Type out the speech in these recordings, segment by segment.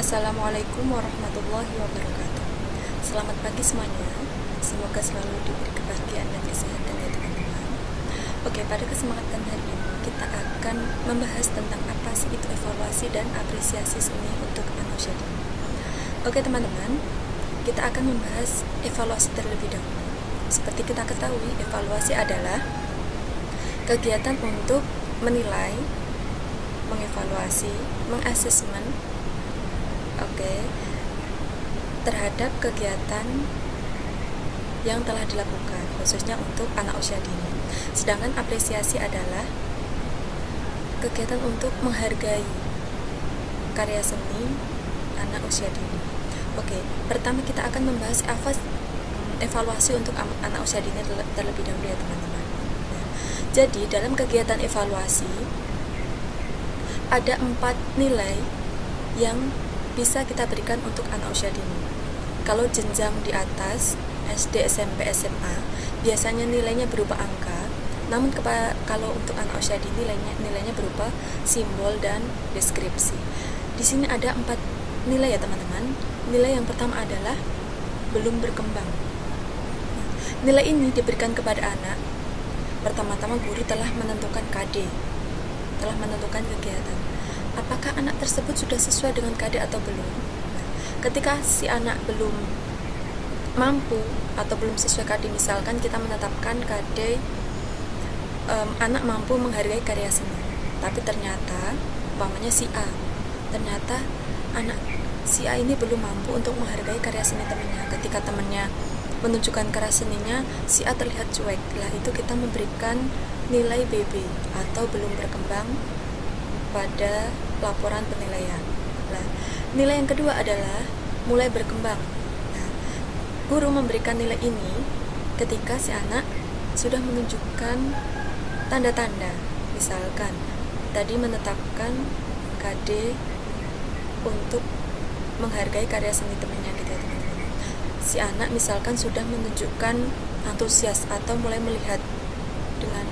Assalamualaikum warahmatullahi wabarakatuh. Selamat pagi semuanya. Semoga selalu diberi kebahagiaan dan kesehatan ya teman-teman. Oke, pada kesempatan hari ini kita akan membahas tentang apa sih itu evaluasi dan apresiasi seni untuk anak usia dini. Oke teman-teman, kita akan membahas evaluasi terlebih dahulu. Seperti kita ketahui, evaluasi adalah kegiatan untuk menilai, mengevaluasi, mengasesmen terhadap kegiatan yang telah dilakukan, khususnya untuk anak usia dini. Sedangkan apresiasi adalah kegiatan untuk menghargai karya seni anak usia dini. Pertama kita akan membahas evaluasi untuk anak usia dini terlebih dahulu ya teman-teman. Jadi dalam kegiatan evaluasi ada 4 nilai yang bisa kita berikan untuk anak usia dini. Kalau jenjang di atas SD, SMP, SMA biasanya nilainya berupa angka. Namun kalau untuk anak usia dini nilainya berupa simbol dan deskripsi. Di sini ada 4 nilai ya teman-teman. Nilai yang pertama adalah belum berkembang. Nilai ini diberikan kepada anak. Pertama-tama guru telah menentukan KD, telah menentukan kegiatan. Apakah anak tersebut sudah sesuai dengan KD atau belum? Ketika si anak belum mampu atau belum sesuai KD, misalkan kita menetapkan KD anak mampu menghargai karya seni, tapi ternyata umpamanya si A, ternyata anak si A ini belum mampu untuk menghargai karya seni temannya. Ketika temannya menunjukkan karya seninya, si A terlihat cuek. Itu kita memberikan nilai BB atau belum berkembang pada laporan penilaian. Nilai yang kedua adalah mulai berkembang. Guru memberikan nilai ini ketika si anak sudah menunjukkan tanda-tanda, misalkan tadi menetapkan KD untuk menghargai karya seni temannya gitu ya teman-teman. Si anak misalkan sudah menunjukkan antusias atau mulai melihat dengan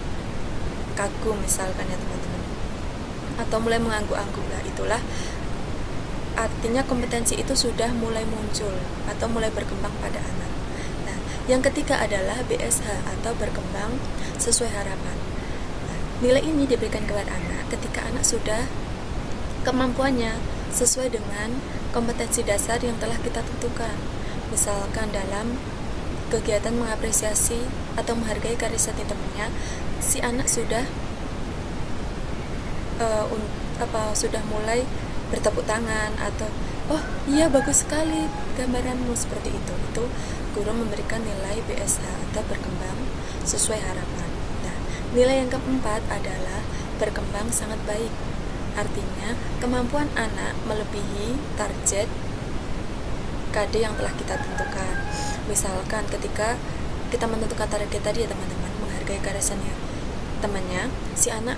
kagum misalkan ya teman-teman, atau mulai mengangguk-angguk. Itulah artinya kompetensi itu sudah mulai muncul atau mulai berkembang pada anak. Yang ketiga adalah BSH atau berkembang sesuai harapan. Nilai ini diberikan kepada anak ketika anak sudah kemampuannya sesuai dengan kompetensi dasar yang telah kita tentukan. Misalkan dalam kegiatan mengapresiasi atau menghargai karya seni temannya, si anak sudah sudah mulai bertepuk tangan atau oh iya bagus sekali gambaranmu, seperti itu guru memberikan nilai BSH atau berkembang sesuai harapan. Nilai yang keempat adalah berkembang sangat baik, artinya kemampuan anak melebihi target KD yang telah kita tentukan. Misalkan ketika kita menentukan target tadi ya teman-teman, menghargai karya seni temannya, si anak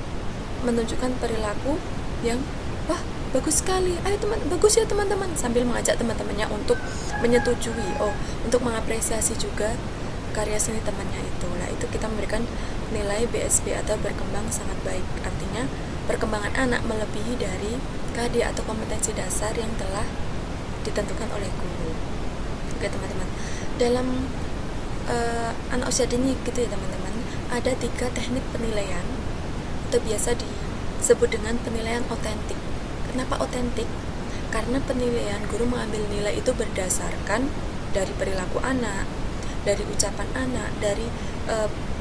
menunjukkan perilaku yang wah bagus sekali, ayo bagus ya teman-teman, sambil mengajak teman-temannya untuk menyetujui, untuk mengapresiasi juga karya seni temannya itu. Itu kita memberikan nilai BSB atau berkembang sangat baik, artinya perkembangan anak melebihi dari KD atau kompetensi dasar yang telah ditentukan oleh guru. Oke teman-teman, dalam anak usia dini gitu ya teman-teman, ada 3 teknik penilaian atau biasa disebut dengan penilaian otentik. Kenapa otentik? Karena penilaian guru mengambil nilai itu berdasarkan dari perilaku anak, dari ucapan anak, dari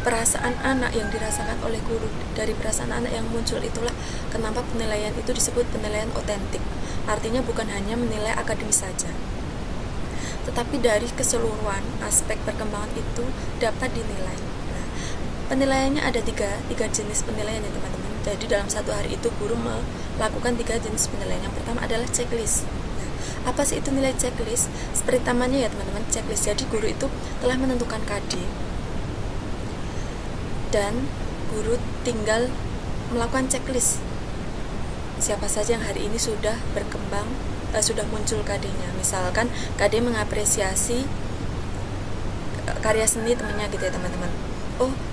perasaan anak yang dirasakan oleh guru, dari perasaan anak yang muncul. Itulah kenapa penilaian itu disebut penilaian otentik. Artinya bukan hanya menilai akademis saja, tetapi dari keseluruhan aspek perkembangan itu dapat dinilai. Penilaiannya ada tiga jenis penilaian ya teman-teman. Jadi dalam satu hari itu guru melakukan 3 jenis penilaian. Yang pertama adalah checklist. Apa sih itu nilai checklist? Seperti namanya ya teman-teman, checklist. Jadi guru itu telah menentukan KD dan guru tinggal melakukan checklist. Siapa saja yang hari ini sudah berkembang, sudah muncul KD-nya. Misalkan KD mengapresiasi karya seni temannya gitu ya teman-teman.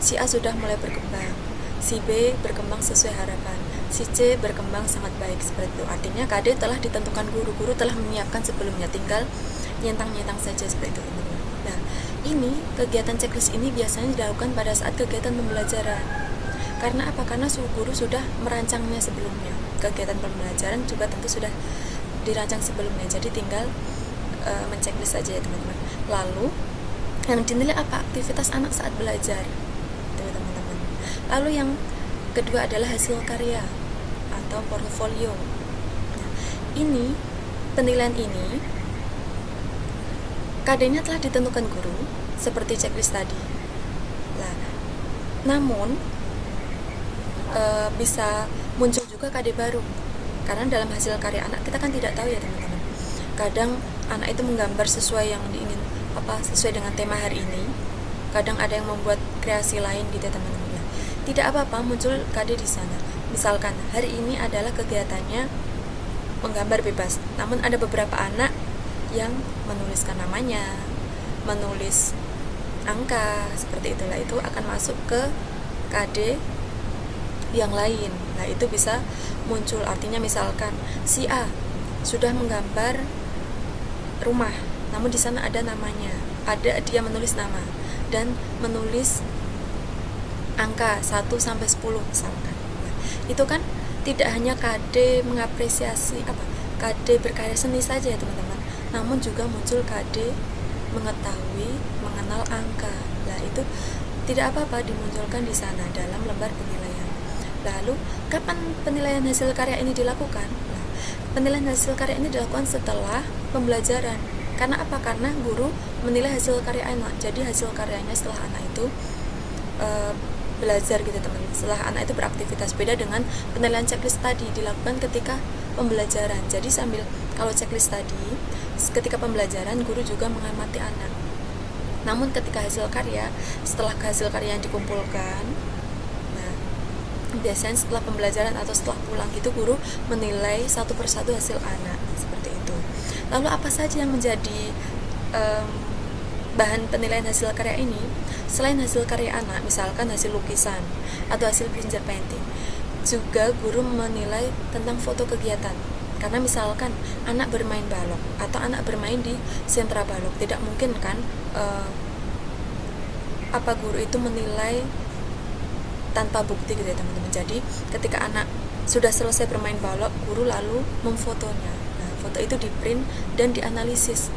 Si A sudah mulai berkembang, si B berkembang sesuai harapan. si C berkembang sangat baik seperti itu. Artinya KD telah ditentukan guru telah menyiapkan sebelumnya, tinggal nyentang-nyentang saja seperti itu, teman-teman. Nah, ini kegiatan checklist ini biasanya dilakukan pada saat kegiatan pembelajaran. Karena apa? Karena guru sudah merancangnya sebelumnya. Kegiatan pembelajaran juga tentu sudah dirancang sebelumnya. Jadi tinggal menceklis saja ya, teman-teman. Lalu yang dinilai apa? Aktivitas anak saat belajar, teman-teman. Lalu yang kedua adalah hasil karya atau portofolio. Nah, ini penilaian ini KD-nya telah ditentukan guru seperti checklist tadi. Nah, namun bisa muncul juga KD baru karena dalam hasil karya anak kita kan tidak tahu ya, teman-teman. Kadang anak itu menggambar sesuai yang diingin sesuai dengan tema hari ini. Kadang ada yang membuat kreasi lain gitu, teman-teman. Nah, tidak apa-apa muncul KD di sana. Misalkan hari ini adalah kegiatannya menggambar bebas, namun ada beberapa anak yang menuliskan namanya, menulis angka, seperti itulah, itu akan masuk ke KD yang lain. Nah, itu bisa muncul. Artinya misalkan si A sudah menggambar rumah, namun di sana ada namanya, ada dia menulis nama dan menulis angka 1 sampai 10 misalkan. Nah, itu kan tidak hanya KD mengapresiasi KD berkarya seni saja ya, teman-teman, namun juga muncul KD mengetahui, mengenal angka. Nah, itu tidak apa-apa dimunculkan di sana dalam lembar penilaian. Lalu kapan penilaian hasil karya ini dilakukan? Nah, penilaian hasil karya ini dilakukan setelah pembelajaran. Karena apa? Karena guru menilai hasil karya anak. Jadi hasil karyanya setelah anak itu belajar gitu, teman-teman. Setelah anak itu beraktivitas, beda dengan penilaian checklist tadi dilakukan ketika pembelajaran. Jadi sambil kalau checklist tadi ketika pembelajaran guru juga mengamati anak. Namun ketika hasil karya, setelah hasil karya yang dikumpulkan, nah biasanya setelah pembelajaran atau setelah pulang itu guru menilai satu persatu hasil anak seperti itu. Lalu apa saja yang menjadi bahan penilaian hasil karya ini? Selain hasil karya anak, misalkan hasil lukisan atau hasil finger painting, juga guru menilai tentang foto kegiatan. Karena misalkan anak bermain balok atau anak bermain di sentra balok, tidak mungkin kan guru itu menilai tanpa bukti gitu ya, teman-teman. Jadi ketika anak sudah selesai bermain balok, guru lalu memfotonya. Nah, foto itu di-print dan dianalisis.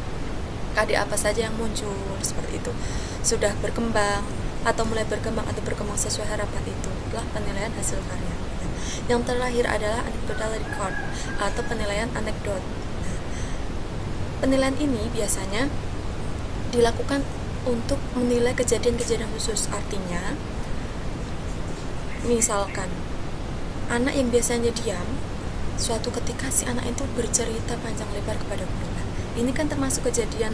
KD apa saja yang muncul seperti itu, sudah berkembang atau mulai berkembang atau berkembang sesuai harapan, itu adalah penilaian hasil karya. Yang terakhir adalah anecdotal record atau penilaian anekdot. Nah, penilaian ini biasanya dilakukan untuk menilai kejadian-kejadian khusus. Artinya misalkan anak yang biasanya diam, suatu ketika si anak itu bercerita panjang lebar kepada guru. Ini kan termasuk kejadian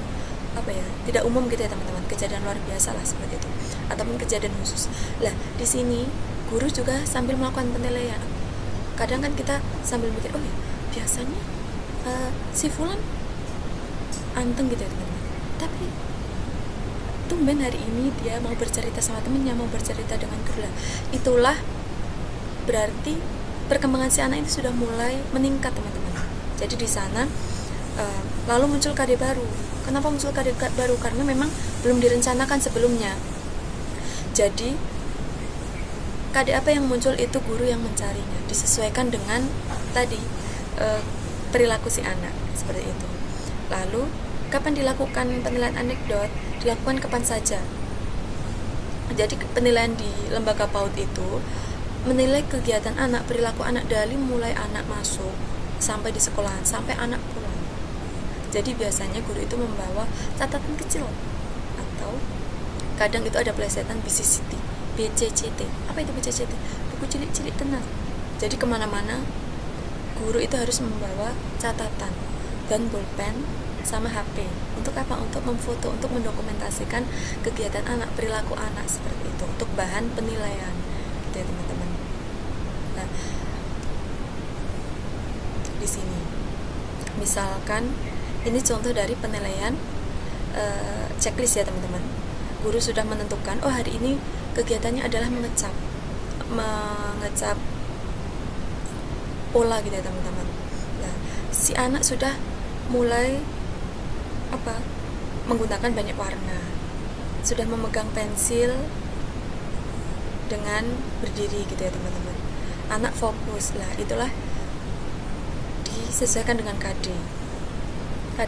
tidak umum gitu ya, teman-teman, kejadian luar biasa lah seperti itu, ataupun kejadian khusus. Lah, di sini guru juga sambil melakukan penilaian. Kadang kan kita sambil mikir, oh ya, biasanya si fulan anteng gitu ya, teman-teman, tapi tumben hari ini dia mau bercerita sama temennya, mau bercerita dengan guru. Lah, itulah berarti perkembangan si anak itu sudah mulai meningkat, teman-teman. Jadi di sana lalu muncul KD baru. Kenapa muncul KD baru? Karena memang belum direncanakan sebelumnya. Jadi KD apa yang muncul itu guru yang mencarinya, disesuaikan dengan tadi perilaku si anak seperti itu. Lalu kapan dilakukan penilaian anekdot? Dilakukan kapan saja. Jadi penilaian di lembaga PAUD itu menilai kegiatan anak, perilaku anak dari mulai anak masuk sampai di sekolahan, sampai anak pulang. Jadi biasanya guru itu membawa catatan kecil atau kadang itu ada plesetan BCCT, BCCT. Apa itu BCCT? Buku cilik-cilik tenang. Jadi kemana-mana guru itu harus membawa catatan dan bolpen sama HP. Untuk apa? Untuk memfoto, untuk mendokumentasikan kegiatan anak, perilaku anak seperti itu, untuk bahan penilaian gitu ya, teman-teman. Nah, di sini misalkan ini contoh dari penilaian checklist ya, teman-teman. Guru sudah menentukan, oh hari ini kegiatannya adalah mengecap pola gitu ya teman-teman. Nah, si anak sudah mulai menggunakan banyak warna, sudah memegang pensil dengan berdiri gitu ya teman-teman. Anak fokus lah, itulah disesuaikan dengan KD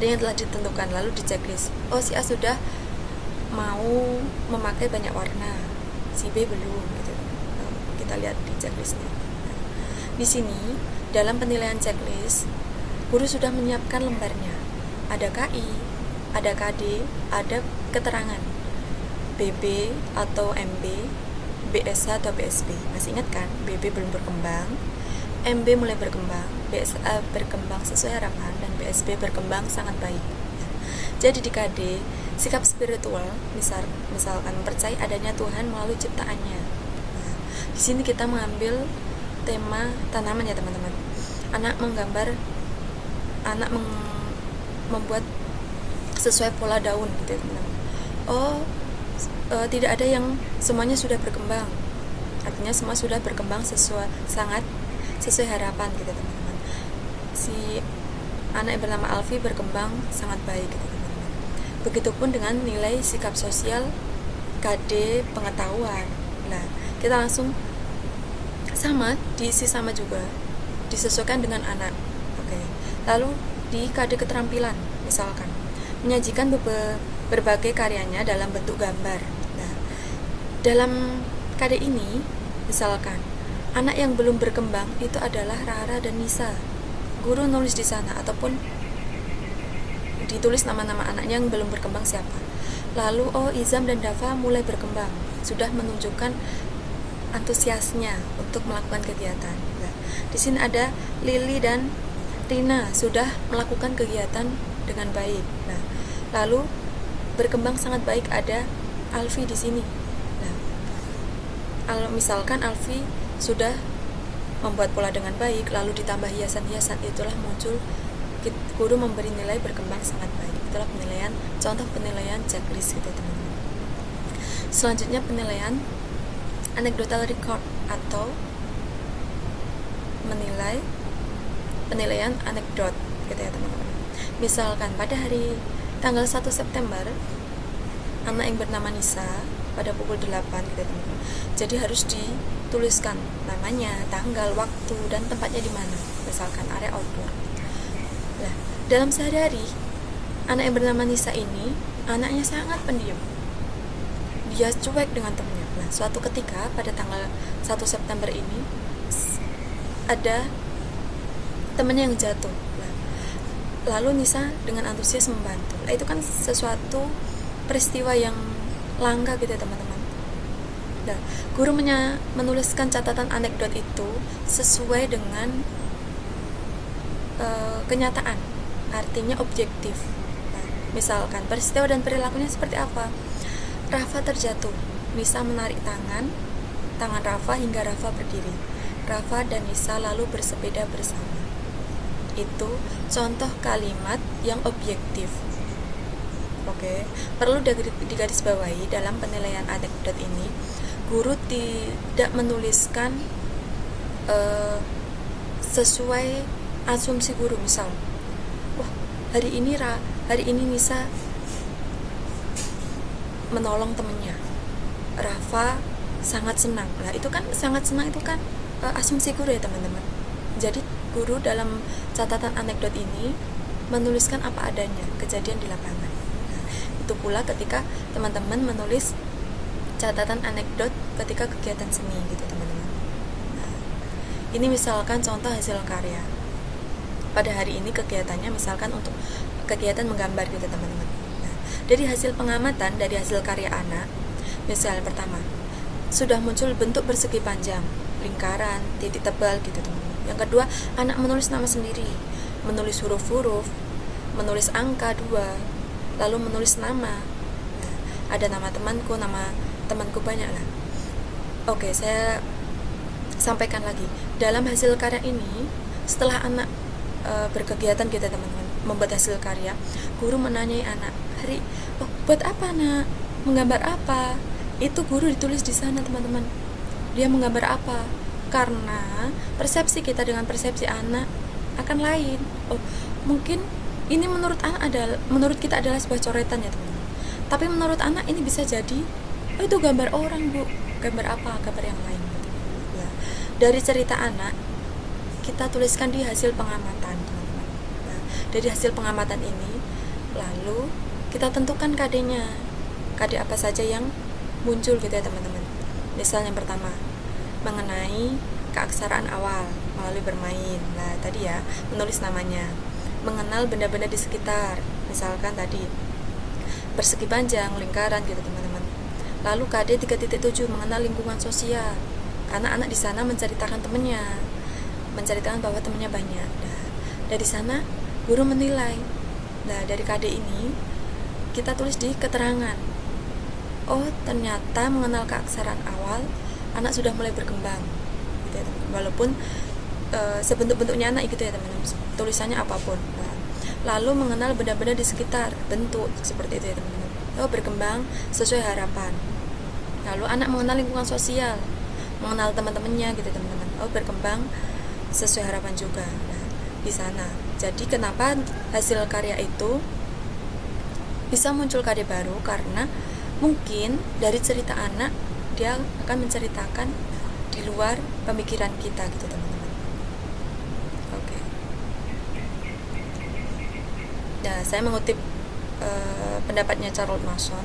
yang telah ditentukan, lalu di checklist. Oh, si A sudah mau memakai banyak warna, si B belum gitu. Kita lihat di checklistnya. Di sini dalam penilaian checklist, guru sudah menyiapkan lembarnya. Ada KI, ada KD, ada keterangan BB atau MB, BSA atau BSB. Masih ingat kan? BB belum berkembang, MB mulai berkembang, BSA berkembang sesuai harapan, dan BSB berkembang sangat baik. Jadi di KD, sikap spiritual, misalkan percaya adanya Tuhan melalui ciptaannya. Nah, di sini kita mengambil tema tanaman ya teman-teman. Anak membuat sesuai pola daun gitu ya teman-teman. Tidak ada yang semuanya sudah berkembang, artinya semua sudah berkembang sangat sesuai harapan gitu teman-teman. Si anak yang bernama Alfi berkembang sangat baik gitu teman-teman. Begitupun dengan nilai sikap sosial, KD, pengetahuan. Nah, kita langsung sama, diisi sama juga, disesuaikan dengan anak. Oke. Lalu di KD keterampilan, misalkan menyajikan berbagai karyanya dalam bentuk gambar. Nah, dalam KD ini, misalkan anak yang belum berkembang itu adalah Rara dan Nisa. Guru nulis di sana ataupun ditulis nama-nama anaknya yang belum berkembang siapa. Lalu Izam dan Dava mulai berkembang, sudah menunjukkan antusiasnya untuk melakukan kegiatan. Nah, di sini ada Lili dan Rina sudah melakukan kegiatan dengan baik. Nah, lalu berkembang sangat baik ada Alfi di sini. Nah, misalkan Alfi sudah membuat pola dengan baik, lalu ditambah hiasan-hiasan, itulah muncul guru memberi nilai berkembang sangat baik. Itulah contoh penilaian checklist gitu teman-teman. Selanjutnya penilaian anecdotal record atau penilaian anekdot gitu ya teman-teman. Misalkan pada hari tanggal 1 September anak yang bernama Nisa pada pukul 8 gitu teman-teman. Jadi harus dituliskan namanya, tanggal, waktu, dan tempatnya di mana. Misalkan area outdoor. Nah, dalam sehari-hari anak yang bernama Nisa ini anaknya sangat pendiam. Dia cuek dengan temannya. Nah, suatu ketika pada tanggal 1 September ini ada temannya yang jatuh. Nah, lalu Nisa dengan antusias membantu. Nah, itu kan sesuatu peristiwa yang langka gitu ya teman-teman. Nah, guru menuliskan catatan anekdot itu sesuai dengan kenyataan, artinya objektif. Nah, misalkan peristiwa dan perilakunya seperti apa? Rafa terjatuh, Nisa menarik tangan Rafa hingga Rafa berdiri. Rafa dan Nisa lalu bersepeda bersama. Itu contoh kalimat yang objektif. Oke, perlu digarisbawahi dalam penilaian anekdot ini, guru tidak menuliskan sesuai asumsi guru. Misal, wah hari ini Nisa menolong temennya, Rafa sangat senang. Nah, itu kan sangat senang itu kan asumsi guru ya teman-teman. Jadi guru dalam catatan anekdot ini menuliskan apa adanya kejadian di lapangan. Nah, itu pula ketika teman-teman menulis catatan anekdot ketika kegiatan seni gitu teman-teman. Nah, ini misalkan contoh hasil karya. Pada hari ini kegiatannya misalkan untuk kegiatan menggambar gitu teman-teman. Nah, dari hasil pengamatan dari hasil karya anak, misalnya pertama, sudah muncul bentuk persegi panjang, lingkaran, titik tebal gitu teman-teman. Yang kedua, anak menulis nama sendiri, menulis huruf-huruf, menulis angka 2, lalu menulis nama. Nah, ada nama temanku banyak lah. Oke, saya sampaikan lagi. Dalam hasil karya ini, setelah anak berkegiatan gitu teman-teman, membuat hasil karya, guru menanyai anak, buat apa nak? Menggambar apa? Itu guru ditulis di sana teman-teman. Dia menggambar apa? karena persepsi kita dengan persepsi anak akan lain. Oh, mungkin ini menurut kita adalah sebuah coretan ya teman-teman, tapi menurut anak ini bisa jadi itu gambar orang, Bu. Gambar apa? Gambar yang lain gitu. Nah, dari cerita anak kita tuliskan di hasil pengamatan, teman-teman. Nah, dari hasil pengamatan ini lalu kita tentukan KD-nya. KD apa saja yang muncul gitu ya teman-teman. Misal yang pertama mengenai keaksaraan awal melalui bermain. Nah, tadi ya, menulis namanya. Mengenal benda-benda di sekitar. Misalkan tadi persegi panjang, lingkaran gitu teman-teman. Lalu KD 3.7 mengenal lingkungan sosial. Karena anak di sana menceritakan temannya, menceritakan bahwa temannya banyak. Nah, dari sana guru menilai. Nah, dari KD ini kita tulis di keterangan. Oh, ternyata mengenal keaksaraan awal anak sudah mulai berkembang gitu ya, teman-teman. Walaupun sebentuk-bentuknya anak gitu ya teman-teman, tulisannya apapun. Nah, lalu mengenal benda-benda di sekitar, bentuk seperti itu ya teman-teman. Oh, berkembang sesuai harapan. Lalu anak mengenal lingkungan sosial, mengenal teman-temannya gitu teman-teman. Oh, berkembang sesuai harapan juga. Nah, di sana. Jadi kenapa hasil karya itu bisa muncul KD baru? Karena mungkin dari cerita anak dia akan menceritakan di luar pemikiran kita gitu teman-teman. Oke. Nah, saya mengutip pendapatnya Charles Mason.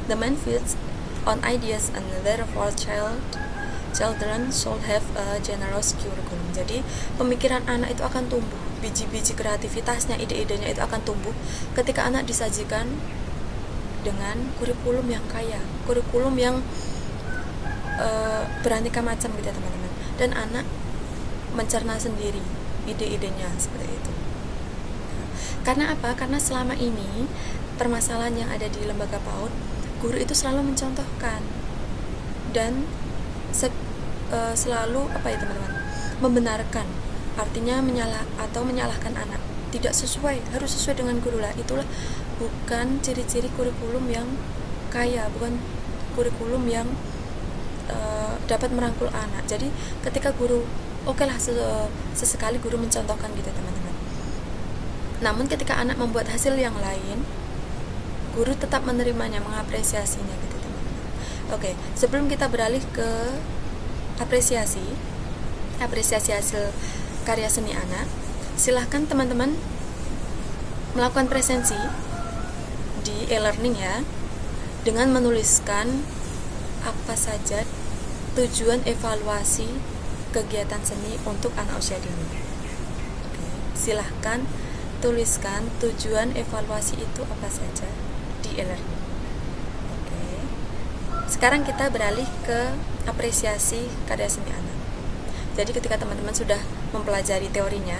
The mind feeds on ideas and therefore children should have a generous curriculum. Jadi pemikiran anak itu akan tumbuh, biji-biji kreativitasnya, ide-idenya itu akan tumbuh ketika anak disajikan dengan kurikulum yang kaya, kurikulum yang beraneka macam gitu ya teman-teman. Dan anak mencerna sendiri ide-idenya seperti itu. Karena apa? Karena selama ini permasalahan yang ada di lembaga PAUD, guru itu selalu mencontohkan dan selalu apa ya teman-teman, membenarkan, artinya menyalahkan anak. Tidak sesuai, harus sesuai dengan guru lah. Itulah bukan ciri-ciri kurikulum yang kaya, bukan kurikulum yang dapat merangkul anak. Jadi ketika guru, oke lah sesekali guru mencontohkan gitu teman-teman. Namun ketika anak membuat hasil yang lain, guru tetap menerimanya, mengapresiasinya gitu teman-teman. Oke, sebelum kita beralih ke apresiasi hasil karya seni anak, silahkan teman-teman melakukan presensi di e-learning ya, dengan menuliskan apa saja tujuan evaluasi kegiatan seni untuk anak usia dini. Oke, silahkan tuliskan tujuan evaluasi itu apa saja di e-learning. Oke. Sekarang kita beralih ke apresiasi karya seni anak. Jadi ketika teman-teman sudah mempelajari teorinya,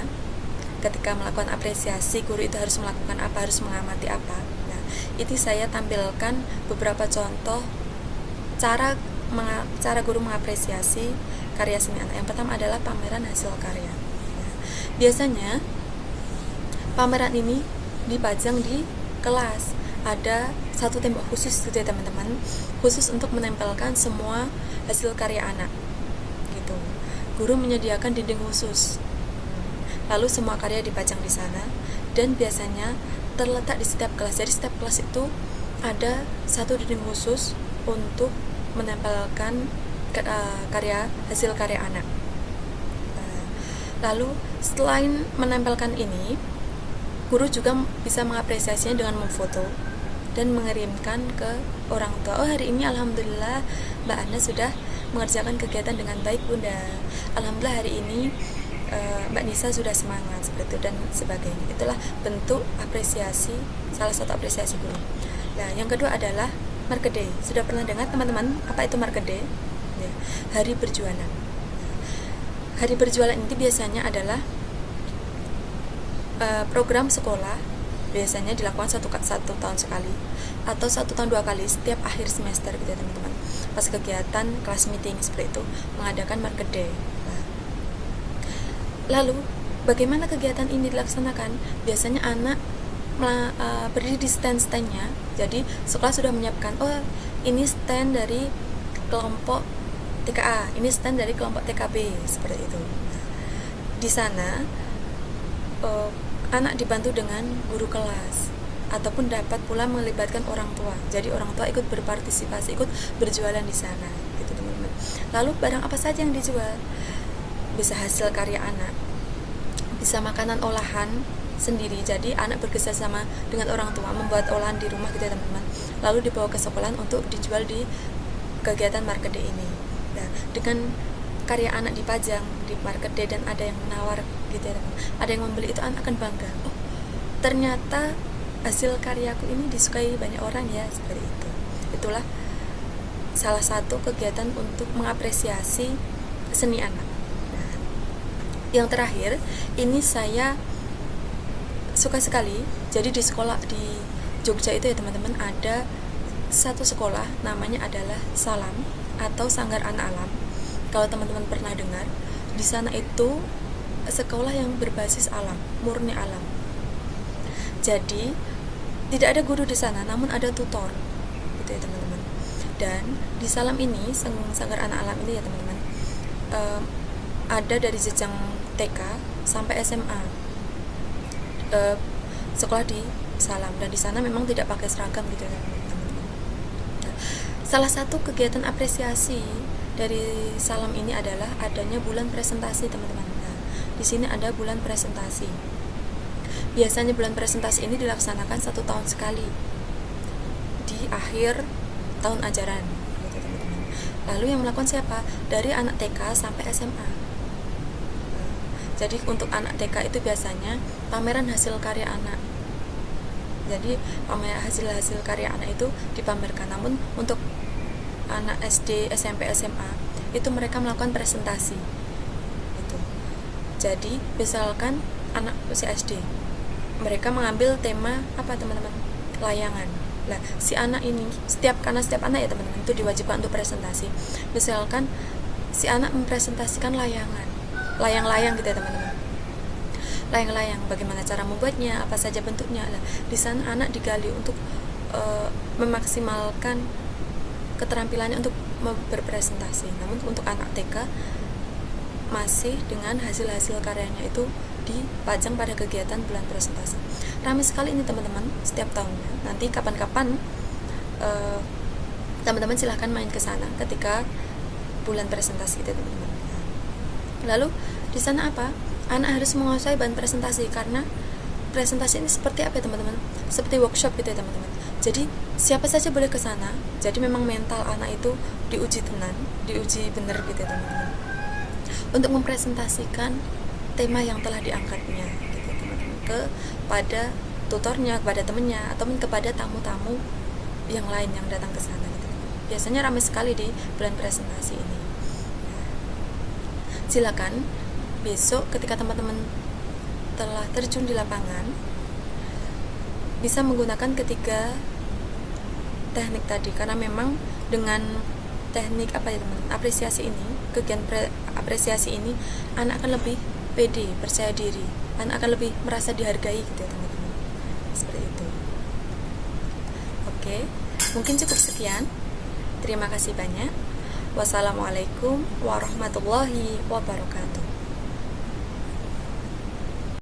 ketika melakukan apresiasi, guru itu harus melakukan apa, harus mengamati apa. Nah, ini saya tampilkan beberapa contoh cara guru mengapresiasi karya seni anak. Yang pertama adalah pameran hasil karya. Nah, biasanya pameran ini dipajang di kelas. Ada satu tembok khusus gitu ya teman-teman, khusus untuk menempelkan semua hasil karya anak gitu. Guru menyediakan dinding khusus, lalu semua karya dipajang di sana, dan biasanya terletak di setiap kelas. Jadi setiap kelas itu ada satu dinding khusus untuk menempelkan hasil karya anak. Lalu selain menempelkan ini, guru juga bisa mengapresiasinya dengan memfoto dan mengirimkan ke orang tua. Oh, hari ini alhamdulillah Mbak Ana sudah mengerjakan kegiatan dengan baik Bunda. Alhamdulillah hari ini Mbak Nisa sudah semangat, seperti itu dan sebagainya. Itulah bentuk apresiasi, salah satu apresiasi guru. Nah, yang kedua adalah Markeday. Sudah pernah dengar teman-teman apa itu Markeday? Ya, hari berjualan. Hari berjualan ini biasanya adalah program sekolah, biasanya dilakukan satu tahun sekali atau 1 tahun 2 kali setiap akhir semester gitu ya teman-teman. Pas kegiatan kelas meeting seperti itu mengadakan Markeday. Nah, lalu bagaimana kegiatan ini dilaksanakan? Biasanya anak berdiri di stand-standnya. Jadi sekolah sudah menyiapkan, oh ini stand dari kelompok TKA, ini stand dari kelompok TKB seperti itu. Di sana anak dibantu dengan guru kelas ataupun dapat pula melibatkan orang tua. Jadi orang tua ikut berpartisipasi, ikut berjualan di sana, gitu teman-teman. Lalu barang apa saja yang dijual? Bisa hasil karya anak, bisa makanan olahan sendiri. Jadi anak bekerja sama dengan orang tua membuat olahan di rumah gitu ya teman-teman. Lalu dibawa ke sekolahan untuk dijual di kegiatan market day ini. Nah, dengan karya anak dipajang di market day dan ada yang menawar gitu ya teman-teman, ada yang membeli, itu anak akan bangga. Oh, ternyata hasil karyaku ini disukai banyak orang ya, seperti itu. Itulah salah satu kegiatan untuk mengapresiasi seni anak. Nah, yang terakhir ini saya suka sekali. Jadi di sekolah di Jogja itu ya teman-teman, ada satu sekolah namanya adalah Salam atau Sanggar Anak Alam. Kalau teman-teman pernah dengar, di sana itu sekolah yang berbasis alam, murni alam. Jadi tidak ada guru di sana, namun ada tutor, gitu ya teman-teman. Dan di Salam ini, Sanggar Anak Alam ini ya teman-teman, ada dari jenjang TK sampai SMA, sekolah di Salam, dan di sana memang tidak pakai seragam gitu ya teman-teman. Nah, salah satu kegiatan apresiasi dari Salam ini adalah adanya bulan presentasi teman-teman. Nah, di sini ada bulan presentasi. Biasanya bulan presentasi ini dilaksanakan 1 tahun sekali di akhir tahun ajaran, gitu teman-teman. Lalu yang melakukan siapa? Dari anak TK sampai SMA. Jadi untuk anak TK itu biasanya pameran hasil karya anak. Jadi pameran hasil karya anak itu dipamerkan. Namun untuk anak SD, SMP, SMA itu mereka melakukan presentasi gitu. Jadi misalkan anak usia SD, mereka mengambil tema apa teman-teman? Layangan. Nah, si anak ini karena setiap anak ya teman-teman itu diwajibkan untuk presentasi. Misalkan si anak mempresentasikan layangan, layang-layang gitu ya teman-teman. Layang-layang, bagaimana cara membuatnya, apa saja bentuknya. Nah, di sana anak digali untuk memaksimalkan keterampilannya untuk berpresentasi. Namun untuk anak TK masih dengan hasil-hasil karyanya itu dipajang pada kegiatan bulan presentasi. Ramai sekali ini teman-teman setiap tahunnya. Nanti kapan-kapan teman-teman silahkan main ke sana ketika bulan presentasi itu teman-teman. Lalu di sana apa? Anak harus menguasai bahan presentasi, karena presentasi ini seperti apa ya teman-teman? Seperti workshop gitu ya teman-teman. Jadi siapa saja boleh ke sana. Jadi memang mental anak itu diuji benar gitu ya teman-teman, untuk mempresentasikan tema yang telah diangkatnya gitu teman-teman, kepada tutornya, kepada temennya, ataupun kepada tamu-tamu yang lain yang datang ke sana gitu. Biasanya ramai sekali di bulan presentasi ini. Silakan besok ketika teman-teman telah terjun di lapangan bisa menggunakan ketiga teknik tadi, karena memang dengan teknik apa ya teman, apresiasi ini, kegiatan apresiasi ini, anak akan lebih pede, percaya diri, anak akan lebih merasa dihargai gitu ya teman-teman, seperti itu. Oke, mungkin cukup sekian. Terima kasih banyak. Wassalamualaikum warahmatullahi wabarakatuh.